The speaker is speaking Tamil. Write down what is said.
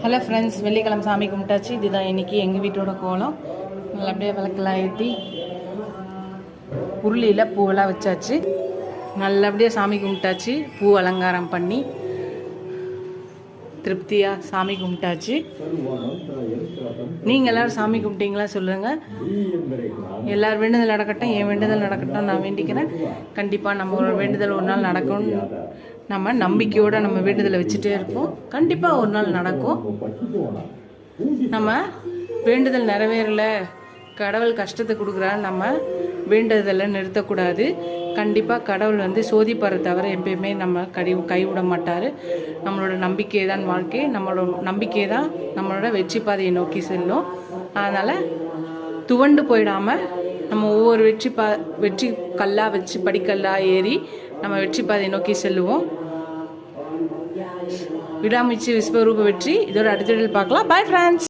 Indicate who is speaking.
Speaker 1: ஹலோ ஃப்ரெண்ட்ஸ், வெள்ளிக்கிழமை சாமி கும்பிட்டாச்சு. இதுதான் இன்றைக்கி எங்கள் வீட்டோட கோலம். நல்லபடியாக விளக்கெல்லாம் ஏற்றி உருளியில் பூவெல்லாம் வச்சாச்சு. நல்லபடியாக சாமி கும்பிட்டாச்சு. பூ அலங்காரம் பண்ணி திருப்தியாக சாமி கும்பிட்டாச்சு. நீங்கள் எல்லோரும் சாமி கும்பிட்டீங்களா சொல்லுங்கள். எல்லார் வேண்டுதல் நடக்கட்டும், என் வேண்டுதல் நடக்கட்டும் நான் வேண்டிக்கிறேன். கண்டிப்பாக நம்ம ஒரு வேண்டுதல் ஒரு நாள் நடக்கும். நம்ம நம்பிக்கையோடு நம்ம வேண்டுதலை வச்சுட்டே இருப்போம். கண்டிப்பாக ஒரு நாள் நடக்கும். நம்ம வேண்டுதல் நிறைவேறலை, கடவுள் கஷ்டத்தை கொடுக்குறான்னு நம்ம வேண்டுதலை நிறுத்தக்கூடாது. கண்டிப்பாக கடவுள் சோதிப்பாரை தவிர எப்பயுமே நம்ம கைவிட மாட்டார். நம்மளோட நம்பிக்கை தான் வாழ்க்கை. நம்மளோட நம்பிக்கை தான் நம்மளோட வெற்றி பாதையை நோக்கி செல்லும். அதனால் துவண்டு போயிடாமல் நம்ம ஒவ்வொரு வெற்றி கல்லாக வச்சு படிக்கல்லாக ஏறி நம்ம வெற்றி பாதையை நோக்கி செல்லுவோம். விடாமுயற்சி விஸ்வரூப வெற்றி. இதோட அடுத்த பார்க்கலாம். Bye friends.